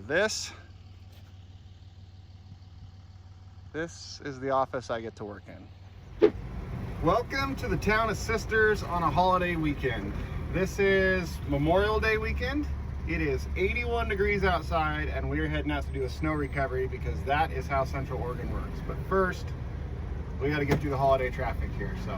this is the office I get to work in. Welcome to the town of Sisters on a holiday weekend. This is Memorial Day weekend. It is 81 degrees outside and we're heading out to do a snow recovery because that is how Central Oregon works. But first, we got to get through the holiday traffic here, so.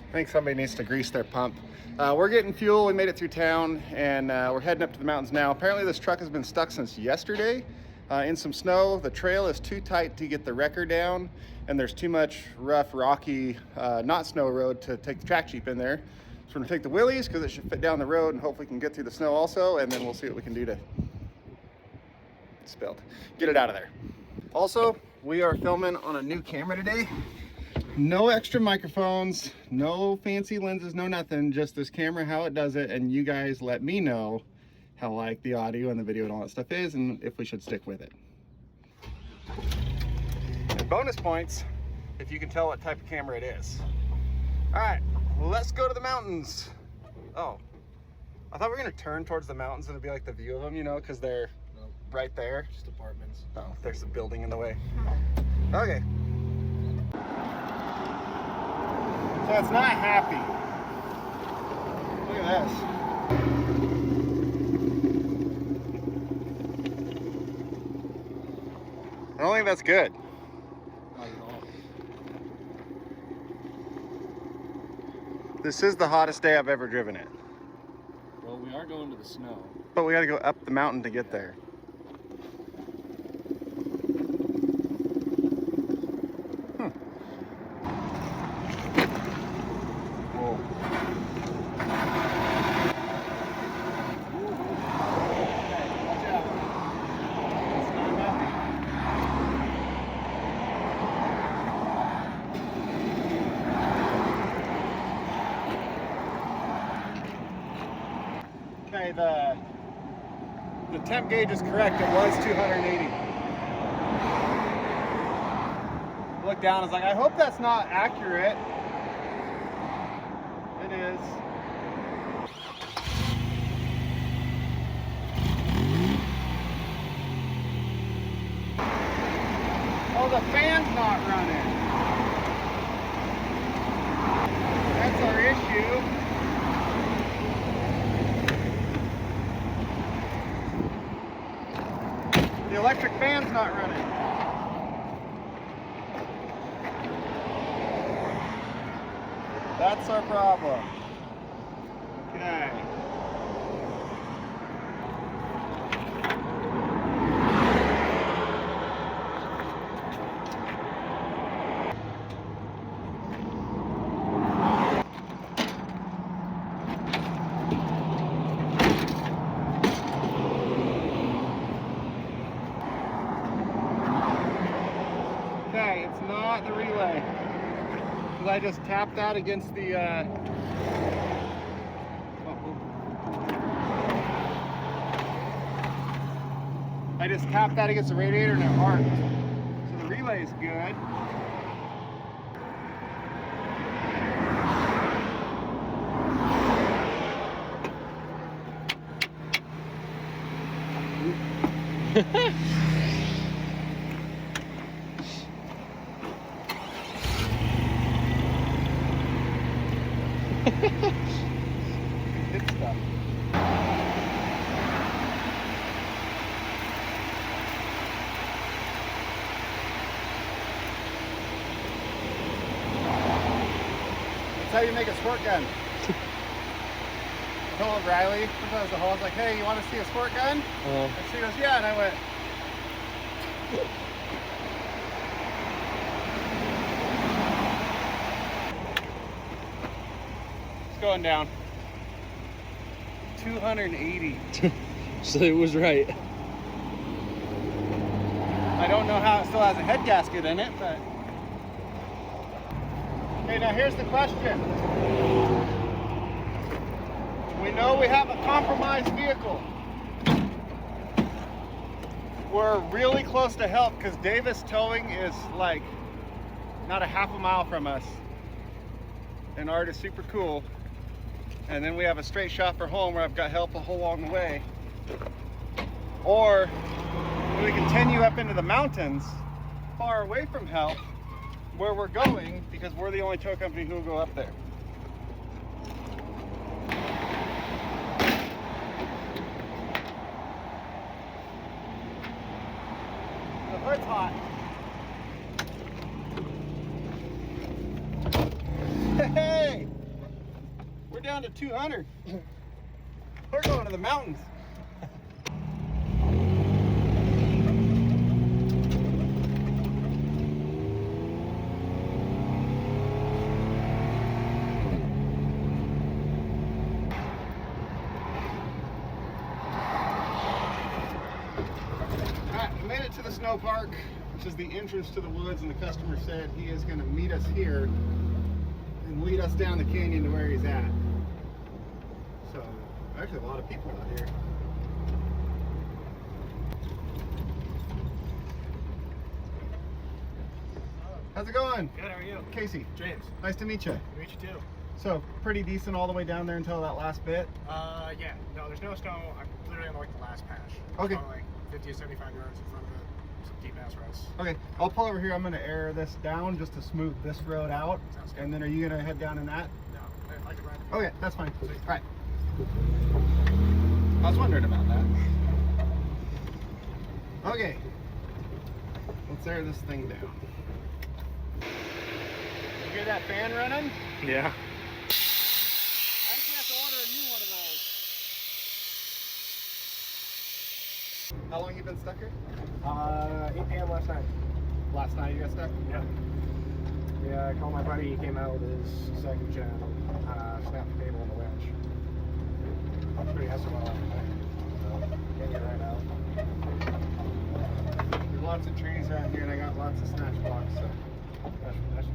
I think somebody needs to grease their pump. We're getting fuel. We made it through town and we're heading up to the mountains now. Apparently this truck has been stuck since yesterday in some snow. The trail is too tight to get the wrecker down and there's too much rough, rocky, not snow road to take the track Jeep in there. So we're gonna take the Willys because it should fit down the road and hopefully can get through the snow also, and then we'll see what we can do to get it out of there. Also, we are filming on a new camera today. No extra microphones, no fancy lenses, no nothing, just this camera, how it does it, and you guys let me know how like the audio and the video and all that stuff is and if we should stick with it. And bonus points if you can tell what type of camera it is. All right, let's go to the mountains. Oh, I thought we were gonna turn towards the mountains and it'd be like the view of them, you know, because they're right there. Just apartments. Oh, there's a building in the way. Okay. So it's not happy. Look at this. I don't think that's good. Not at all. This is the hottest day I've ever driven it. Well, we are going to the snow. But we gotta go up the mountain to get there. Okay, the temp gauge is correct. It was 280. Look down, I was like, I hope that's not accurate. It is. Oh, the fan's not running. That's our issue. The electric fan's not running. That's our problem. Okay. Okay, it's not the relay. Because I just tapped that against the I just tapped that against the radiator and it arced. So the relay is good. Good stuff. That's how you make a squirt gun. I told Riley, sometimes the hole, I was like, hey, you want to see a squirt gun? And she goes, yeah, and I went, it's going down. 280. So it was right. I don't know how it still has a head gasket in it, but. Okay, now here's the question. We know we have a compromised vehicle. We're really close to help because Davis Towing is like not a half a mile from us. and Art is super cool. And then we have a straight shot for home where I've got help all along the way. Or we continue up into the mountains, far away from help, where we're going, because we're the only tow company who will go up there. The hood's hot. Hey! We're down to 200. We're going to the mountains. We made it to the snow park, which is the entrance to the woods, and the customer said he is going to meet us here and lead us down the canyon to where he's at. So, actually a lot of people out here. How's it going? Good, how are you? Casey. James. Nice to meet you. Meet you too. So, pretty decent all the way down there until that last bit? Yeah. No, there's no snow. I'm literally on like the last patch. Okay. Probably like 50 to 75 yards in front of it. Some deep ass ruts. Okay, I'll pull over here. I'm going to air this down just to smooth this road out. Sounds good. And then are you going to head down in that? No, I can ride it. Okay, that's fine. All right. I was wondering about that. Okay. Let's air this thing down. You hear that fan running? Yeah. I actually have to order a new one of those. How long you been stuck here? 8 p.m. last night. Last night you got stuck? Yeah. Yeah, I called my buddy. He came out with his second gen, snapped the cable on the winch. I'm pretty SOL on the thing. So, getting it right out. There's lots of trees around here and I got lots of snatch blocks, so That's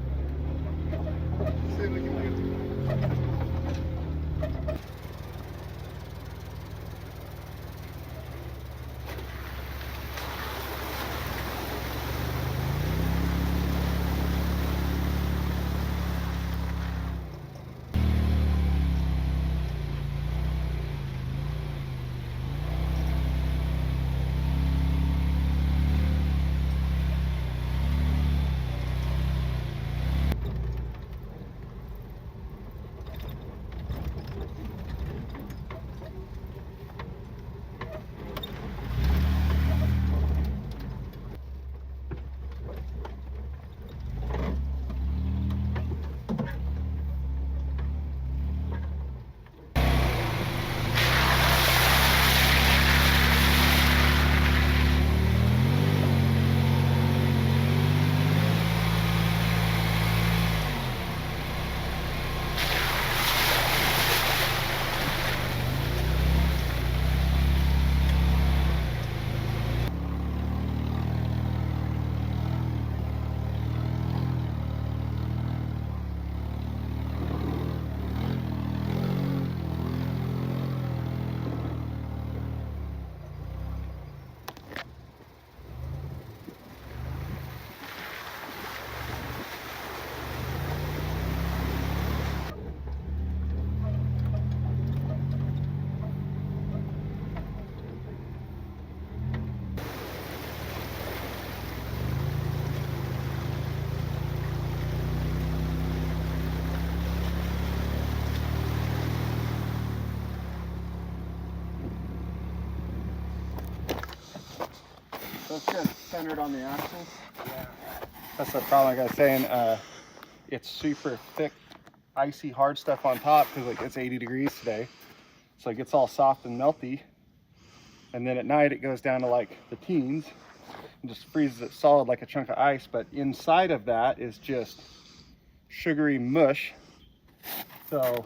see if we can do it. So it's just centered on the axles. Yeah. That's the problem, like I was saying, it's super thick, icy, hard stuff on top because like it's 80 degrees today. So it gets all soft and melty. And then at night it goes down to like the teens and just freezes it solid like a chunk of ice. But inside of that is just sugary mush. So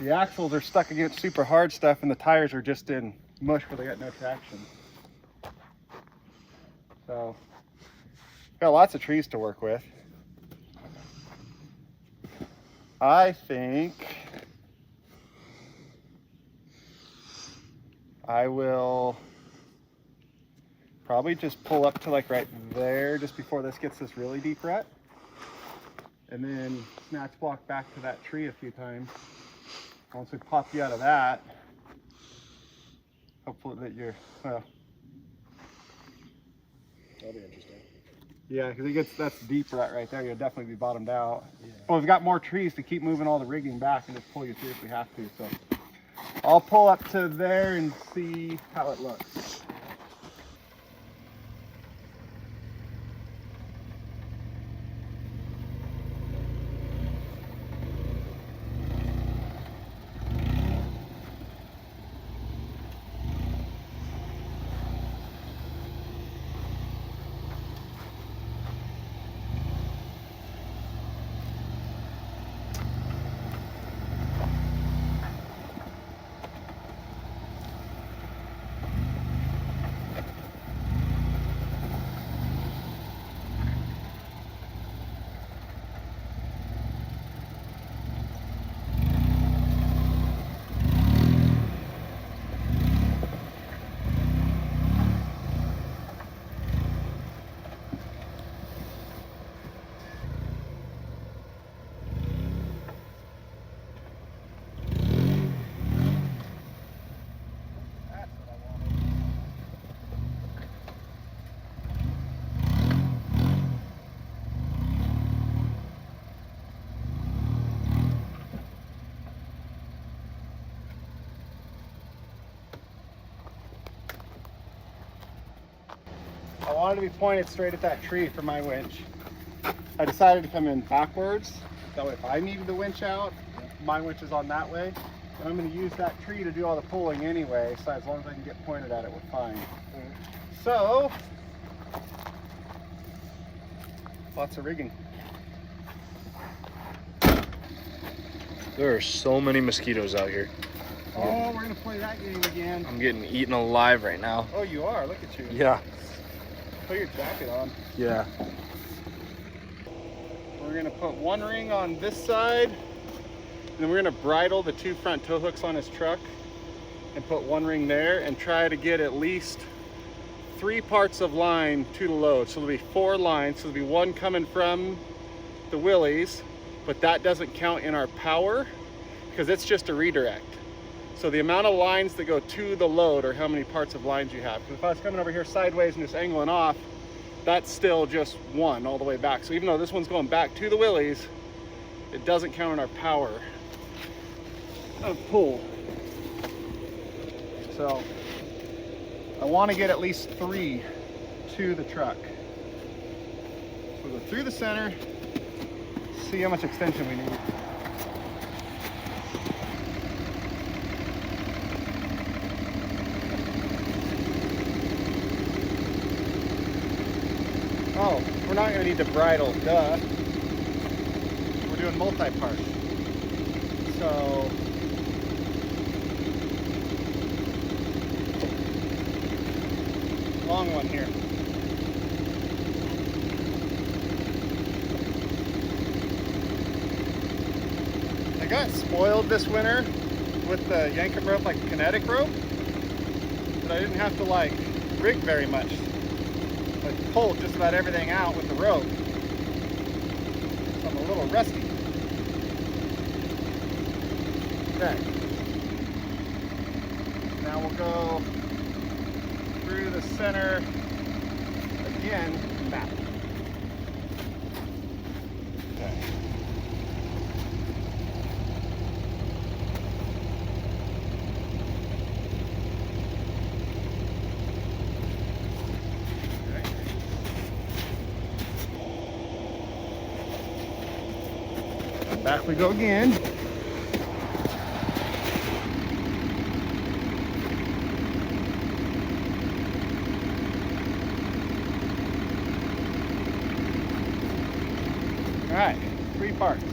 the axles are stuck against super hard stuff and the tires are just in mush where they got no traction. So got lots of trees to work with. I think I will probably just pull up to like right there just before this gets this really deep rut. and then snatch block back to that tree a few times. Once we pop you out of that, hopefully that you're, well, That'll be interesting. yeah, because it gets, that's deep right there. You'll definitely be bottomed out. Yeah. Well, we've got more trees to keep moving all the rigging back and just pull you through if we have to. So I'll pull up to there and see how it looks. I wanted to be pointed straight at that tree for my winch. I decided to come in backwards. That way if I needed the winch out, my winch is on that way. And I'm going to use that tree to do all the pulling anyway, so as long as I can get pointed at it, we're fine. So, lots of rigging. There are so many mosquitoes out here. Oh, we're going to play that game again. I'm getting eaten alive right now. Oh, you are? Look at you. Yeah. Put your jacket on. Yeah. We're going to put one ring on this side, and then we're going to bridle the two front tow hooks on his truck and put one ring there and try to get at least 3 parts of line to the load. So there'll be 4 lines. So there'll be one coming from the Willys, but that doesn't count in our power because it's just a redirect. So the amount of lines that go to the load are how many parts of lines you have. Because if I was coming over here sideways and just angling off, that's still just one all the way back. So even though this one's going back to the Willys, it doesn't count in our power of pull. So I want to get at least 3 to the truck. So we'll go through the center, see how much extension we need. Oh, we're not going to need to bridle, duh. We're doing multi-part. So, long one here. I got spoiled this winter with the Yankum rope, like kinetic rope, but I didn't have to like rig very much. I pulled just about everything out with the rope. So I'm a little rusty. Okay. Now we'll go through the center again and back. Okay. Back we go again. All right, 3 parts.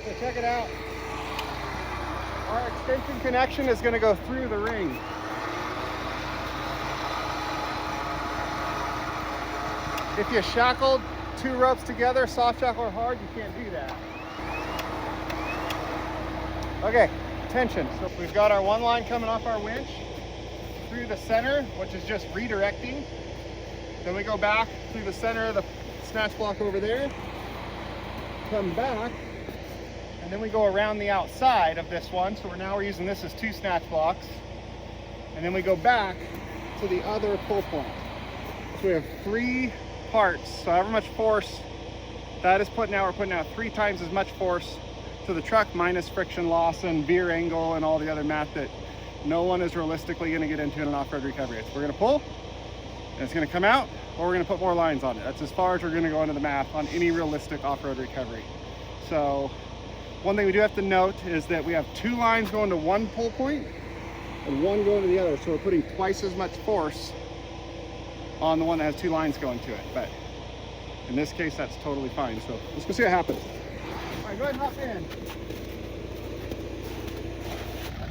So check it out. Our extension connection is going to go through the ring. If you shackled 2 ropes together, soft shackle or hard, you can't do that. Okay, tension. So we've got our one line coming off our winch through the center, which is just redirecting. Then we go back through the center of the snatch block over there, come back, and then we go around the outside of this one. So we're using this as 2 snatch blocks. And then we go back to the other pull point. So we have 3 parts. So however much force that is putting out, we're putting out 3 times as much force to the truck, minus friction loss and veer angle and all the other math that no one is realistically going to get into in an off-road recovery. So we're going to pull, and it's going to come out, or we're going to put more lines on it. That's as far as we're going to go into the math on any realistic off-road recovery. So one thing we do have to note is that we have 2 lines going to one pull point and 1 going to the other. So we're putting twice as much force on the one that has 2 lines going to it. But in this case, that's totally fine. So let's go see what happens. All right, go ahead and hop in.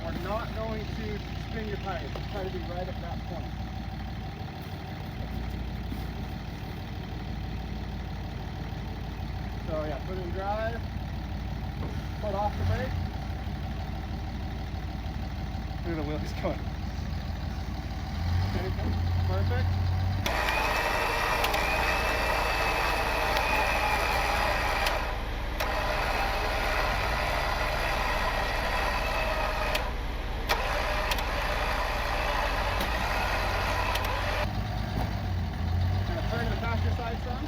We're not going to spin your tires. Try to be right at that point. So yeah, put in drive, put off the brake. Look at the wheels going. Okay, perfect. Turn to the passenger side some.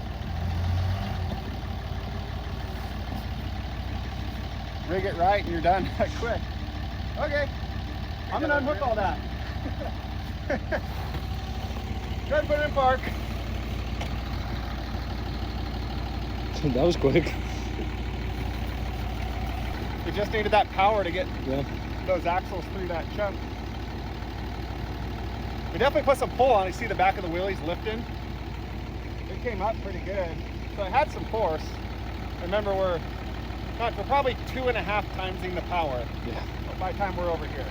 Rig it right and you're done quick. Okay, I'm gonna unhook all that. Go ahead and put it in park. That was quick. We just needed that power to get Yeah. those axles through that chunk. We definitely put some pull on it. You see the back of the wheelies lifting? It came up pretty good. So it had some force. Remember, we're probably 2.5 timesing the power. Yeah. By the time we're over here.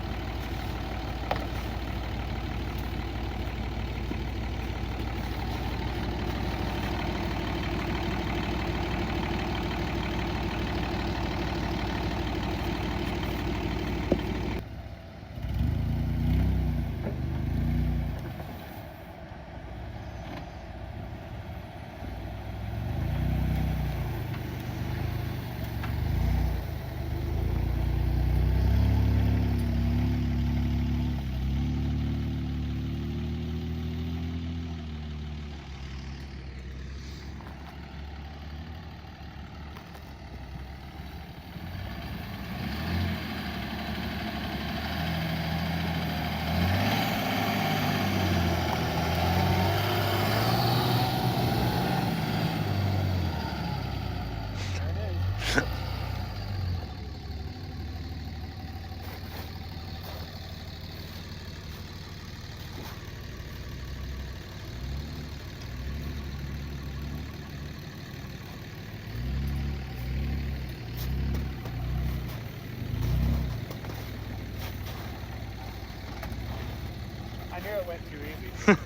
I knew it went too easy.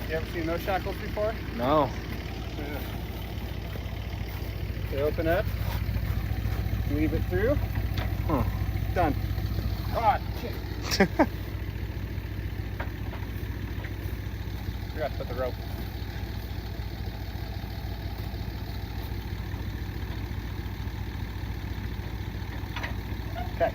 You ever seen those shackles before? No. They open up, leave it through, Huh. done. Ah, shit. Forgot to put the rope. Okay.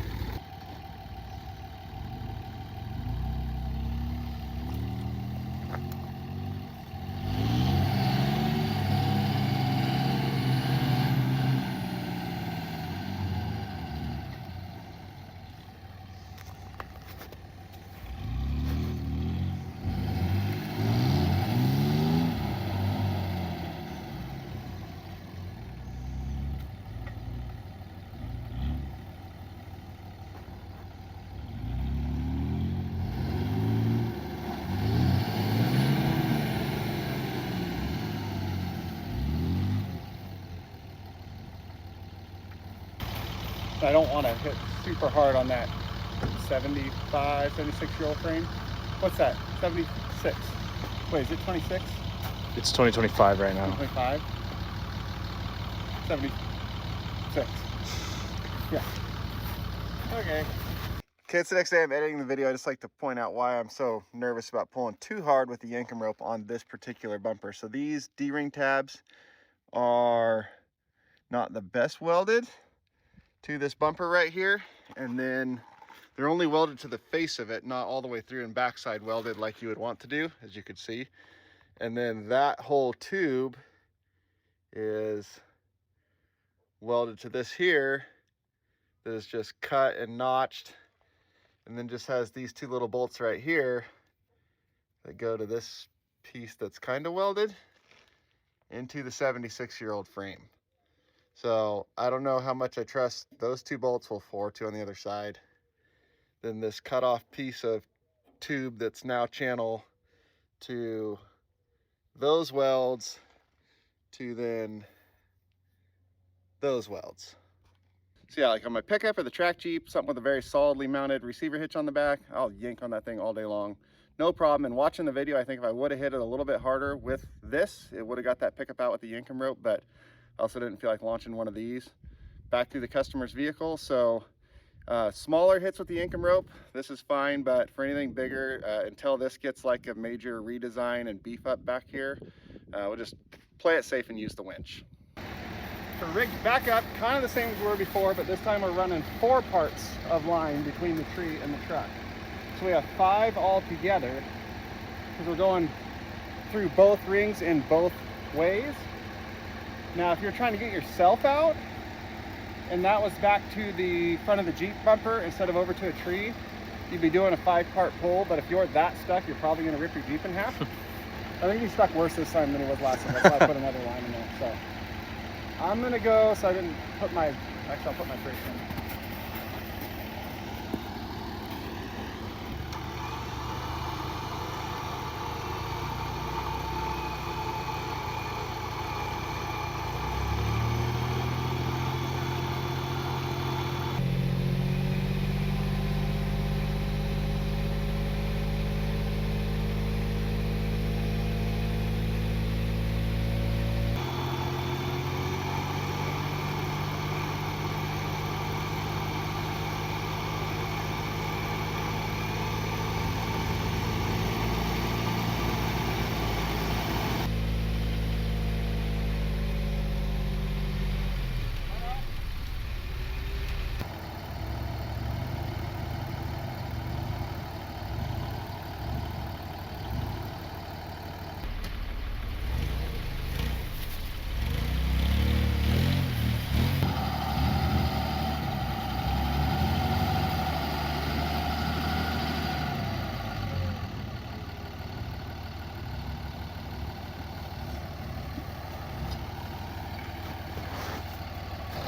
I don't want to hit super hard on that 75, 76-year-old frame. What's that? 76. Wait, is it 26? It's 2025 right now. 25? 76. Yeah. Okay. Okay, it's the next day. I'm editing the video. I just like to point out why I'm so nervous about pulling too hard with the Yankum rope on this particular bumper. So these D-ring tabs are not the best welded to this bumper right here. And then they're only welded to the face of it, not all the way through and backside welded like you would want to do, as you could see. And then that whole tube is welded to this here that is just cut and notched, and then just has these two little bolts right here that go to this piece that's kind of welded into the 76-year-old frame. So I don't know how much I trust those two bolts. Will 4-2 on the other side. Then this cut off piece of tube that's now channel to those welds to then those welds. So yeah, like on my pickup or the track Jeep, something with a very solidly mounted receiver hitch on the back, I'll yank on that thing all day long. No problem. And watching the video, I think if I would have hit it a little bit harder with this, it would have got that pickup out with the Yankum rope, but I also didn't feel like launching one of these back through the customer's vehicle. So smaller hits with the Yankum rope, this is fine, but for anything bigger, until this gets like a major redesign and beef up back here, we'll just play it safe and use the winch. So rigged back up, kind of the same as we were before, but this time we're running 4 parts of line between the tree and the truck. So we have 5 all together, because we're going through both rings in both ways. Now, if you're trying to get yourself out, and that was back to the front of the Jeep bumper instead of over to a tree, you'd be doing a 5-part pull, but if you're that stuck, you're probably gonna rip your Jeep in half. I think he's stuck worse this time than he was last time. That's why I put another line in there. So I'm gonna go, so I didn't put my, actually I'll put my brakes in.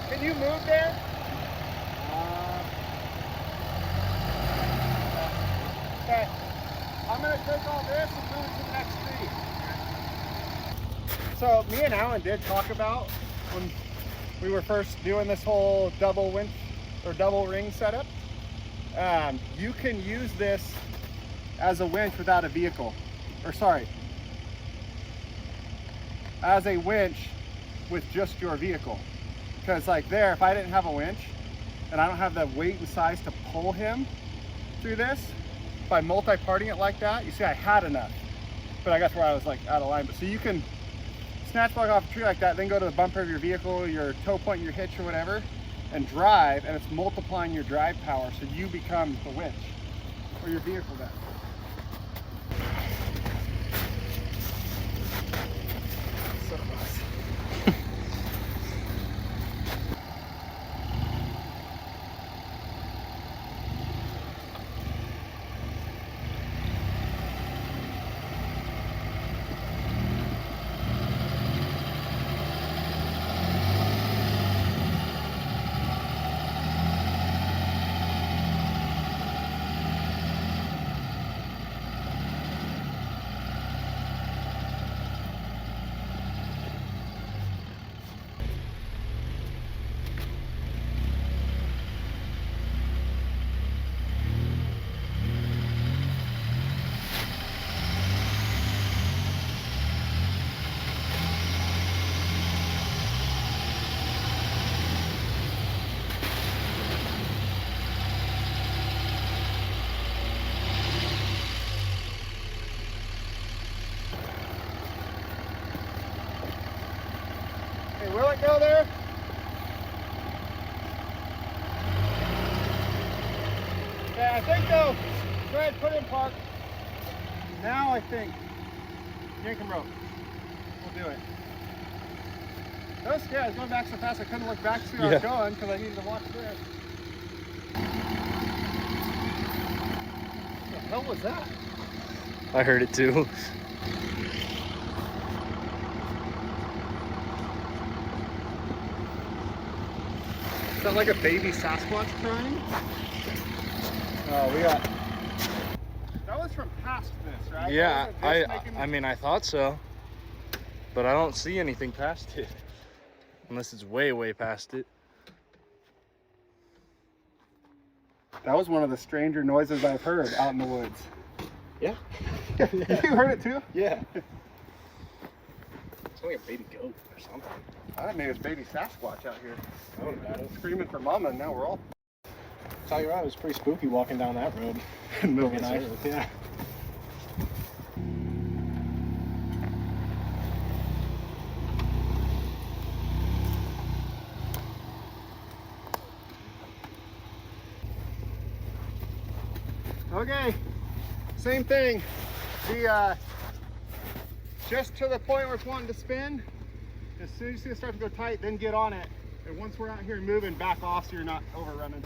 Can you move there? Okay. I'm going to take all this and move it to the next tree. So me and Alan did talk about when we were first doing this whole double winch or double ring setup. You can use this as a winch without a vehicle, or sorry, as a winch with just your vehicle. Because like there, if I didn't have a winch and I don't have the weight and size to pull him through this, by multi-parting it like that, you see I had enough, but I got to where I was like out of line. But so you can snatch block off a tree like that, then go to the bumper of your vehicle, your tow point, your hitch or whatever, and drive, and it's multiplying your drive power, so you become the winch, or your vehicle does. So close. Okay, will it go there? Yeah, I think they'll go ahead and put it in park. Now I think Yankum Rope will do it. I was scared. I was going back so fast I couldn't look back to see where I was going because I needed to watch this. What the hell was that? I heard it too. Is that like a baby Sasquatch crying? Oh, we got... That was from past this, right? Yeah, This I mean, I thought so. But I don't see anything past it. Unless it's way, way past it. That was one of the stranger noises I've heard out in the woods. Yeah. You heard it too? Yeah. It's like a baby goat or something. I thought maybe it's baby Sasquatch out here. I wouldn't doubt it. Screaming for mama, and now we're all Tell you what, it was pretty spooky walking down that road. in the middle of the Night. night. Yeah. Okay, same thing. The just to the point where it's wanting to spin. As soon as you see it start to go tight, then get on it. And once we're out here moving, back off so you're not overrunning.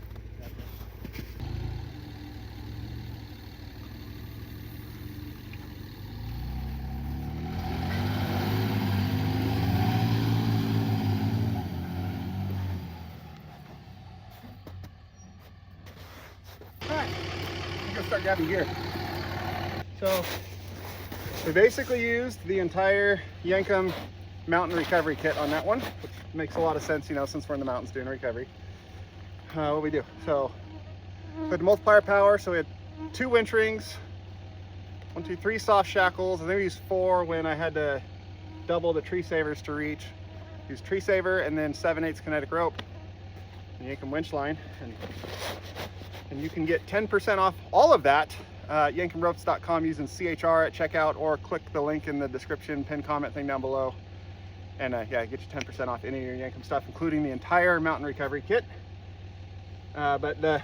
Alright, I'm gonna start grabbing gear. So we basically used the entire Yankum mountain recovery kit on that one, which makes a lot of sense, you know, since we're in the mountains doing recovery. What we do, so we had the multiplier power, so we had 2 winch rings, 1, 2, 3 soft shackles, and then we used 4 when I had to double the tree savers to reach. Use tree saver and then 7/8 kinetic rope and Yankum winch line, and you can get 10% off all of that yankumropes.com using CHR at checkout, or click the link in the description, pin comment thing down below, and yeah, get you 10% off any of your Yankum stuff, including the entire mountain recovery kit. But the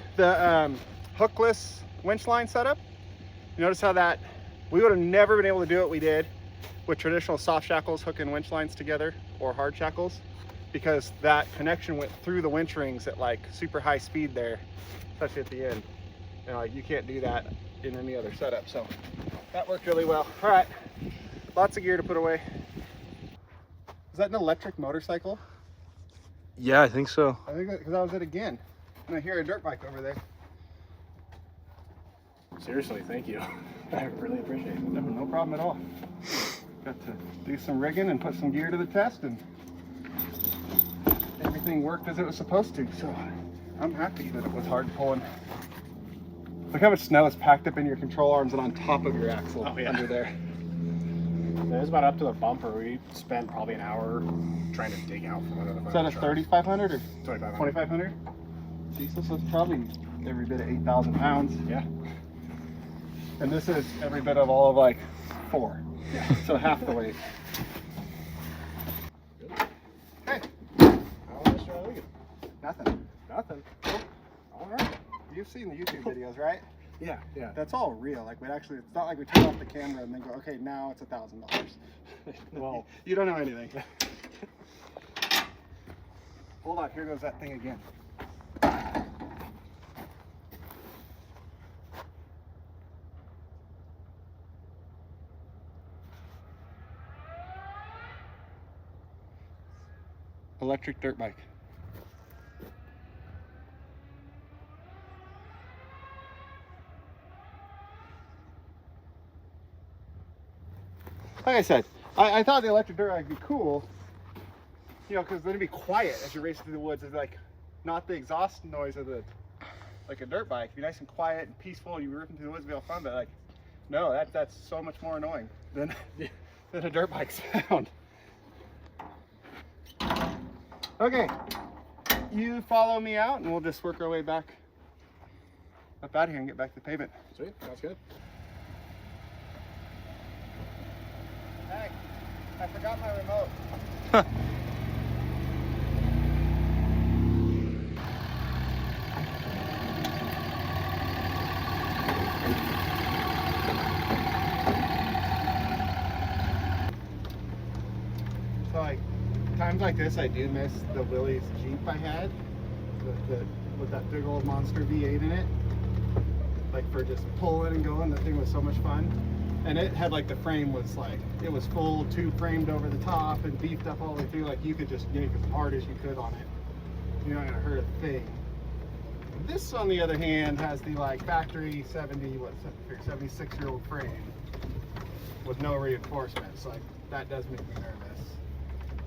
hookless winch line setup, you notice how that we would have never been able to do what we did with traditional soft shackles hooking winch lines together, or hard shackles, because that connection went through the winch rings at like super high speed there, especially at the end. And like, you can't do that in any other setup, so that worked really well. All right, lots of gear to put away. Is that an electric motorcycle? Yeah, I think so. I think because that was it again, and I hear a dirt bike over there. Seriously, thank you. I really appreciate it. No problem at all. Got to do some rigging and put some gear to the test, and everything worked as it was supposed to, so I'm happy that it was hard pulling. Look how much snow is packed up in your control arms and on top of your axle under there. It was about up to the bumper. We spent probably an hour trying to dig out from under the Is that a 3500 or 2500? 2500? Jesus, that's probably every bit of 8,000 pounds. Yeah. And this is every bit of all of like 4. Yeah. So half the weight. Hey. How was Australia? Nothing. Nothing. All right. You've seen the YouTube videos, right? Yeah, yeah. That's all real. Like, we actually, it's not like we turn off the camera and then go, okay, now it's $1,000. Well, you don't know anything. Hold on, here goes that thing again. Electric dirt bike. Like I said, I thought the electric dirt bike would be cool, you know, because then it'd be quiet as you race through the woods. It's like not the exhaust noise of the like a dirt bike. It'd be nice and quiet and peaceful. You rip into the woods, be all fun. But like, no, that's so much more annoying than a dirt bike sound. Okay, you follow me out, and we'll just work our way back up out of here and get back to the pavement. sweet. Sounds good. Hey, I forgot my remote. times like this, I do miss the Willys Jeep I had, with that big old monster V8 in it. Like for just pulling and going, the thing was so much fun. And it had like, the frame was like, it was full tube framed over the top and beefed up all the way through. Like you could just yank as hard as you could on it. You're not gonna hurt a thing. This, on the other hand, has the like factory 76-year-old frame with no reinforcements. Like that does make me nervous.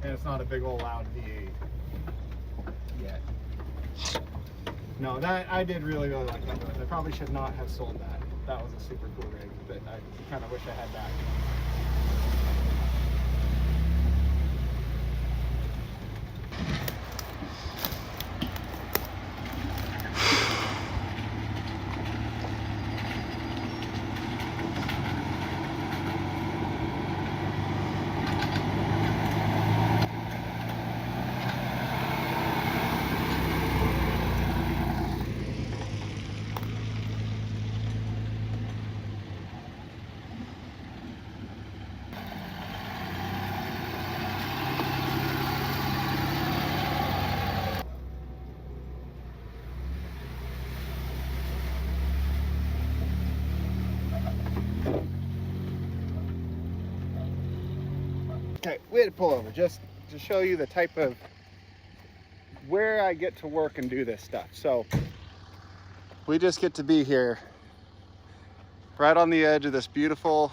And it's not a big old loud V8 yet. No, that I did really like that noise. I probably should not have sold that. That was a super cool rig, but I kind of wish I had that. Okay, we had to pull over just to show you the type of where I get to work and do this stuff. So we just get to be here right on the edge of this beautiful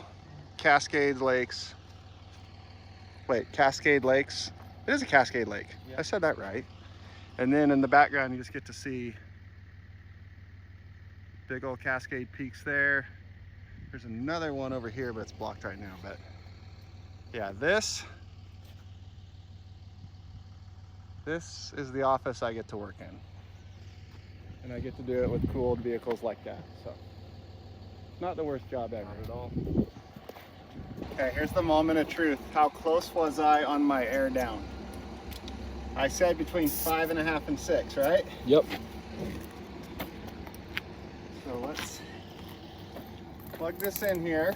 Cascade Lakes. Wait, Cascade Lakes? It is a Cascade Lake. Yeah. I said that right. And then in the background, you just get to see big old Cascade peaks there. There's another one over here, but it's blocked right now. But yeah, this is the office I get to work in. And I get to do it with cool vehicles like that. So, not the worst job ever at all. Okay, here's the moment of truth. How close was I on my air down? I said between 5.5 and 6, right? Yep. So let's plug this in here.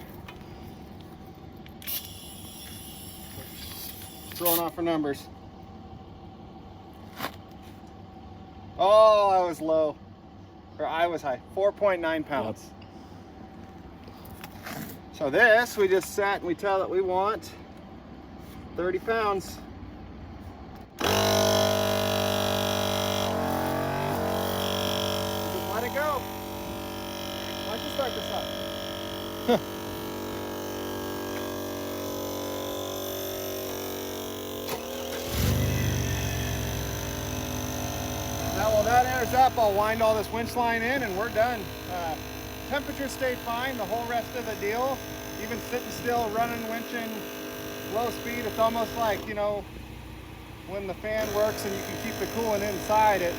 Throwing off our numbers. Oh, I was low. Or I was high. 4.9 pounds. Yep. So this, we just sat and we tell it we want 30 pounds. Just let it go. Why don't you start this up? Now while that airs up, I'll wind all this winch line in and we're done. Temperature stayed fine the whole rest of the deal. Even sitting still, running, winching, low speed, it's almost like, you know, when the fan works and you can keep the coolant inside, it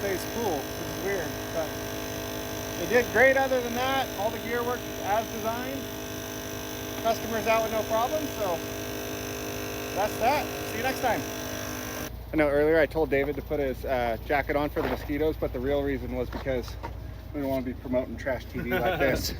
stays cool, which is weird. But it did great other than that. All the gear worked as designed. Customers out with no problem, so that's that. See you next time. I know earlier I told David to put his jacket on for the mosquitoes, but the real reason was because we don't want to be promoting trash TV like this.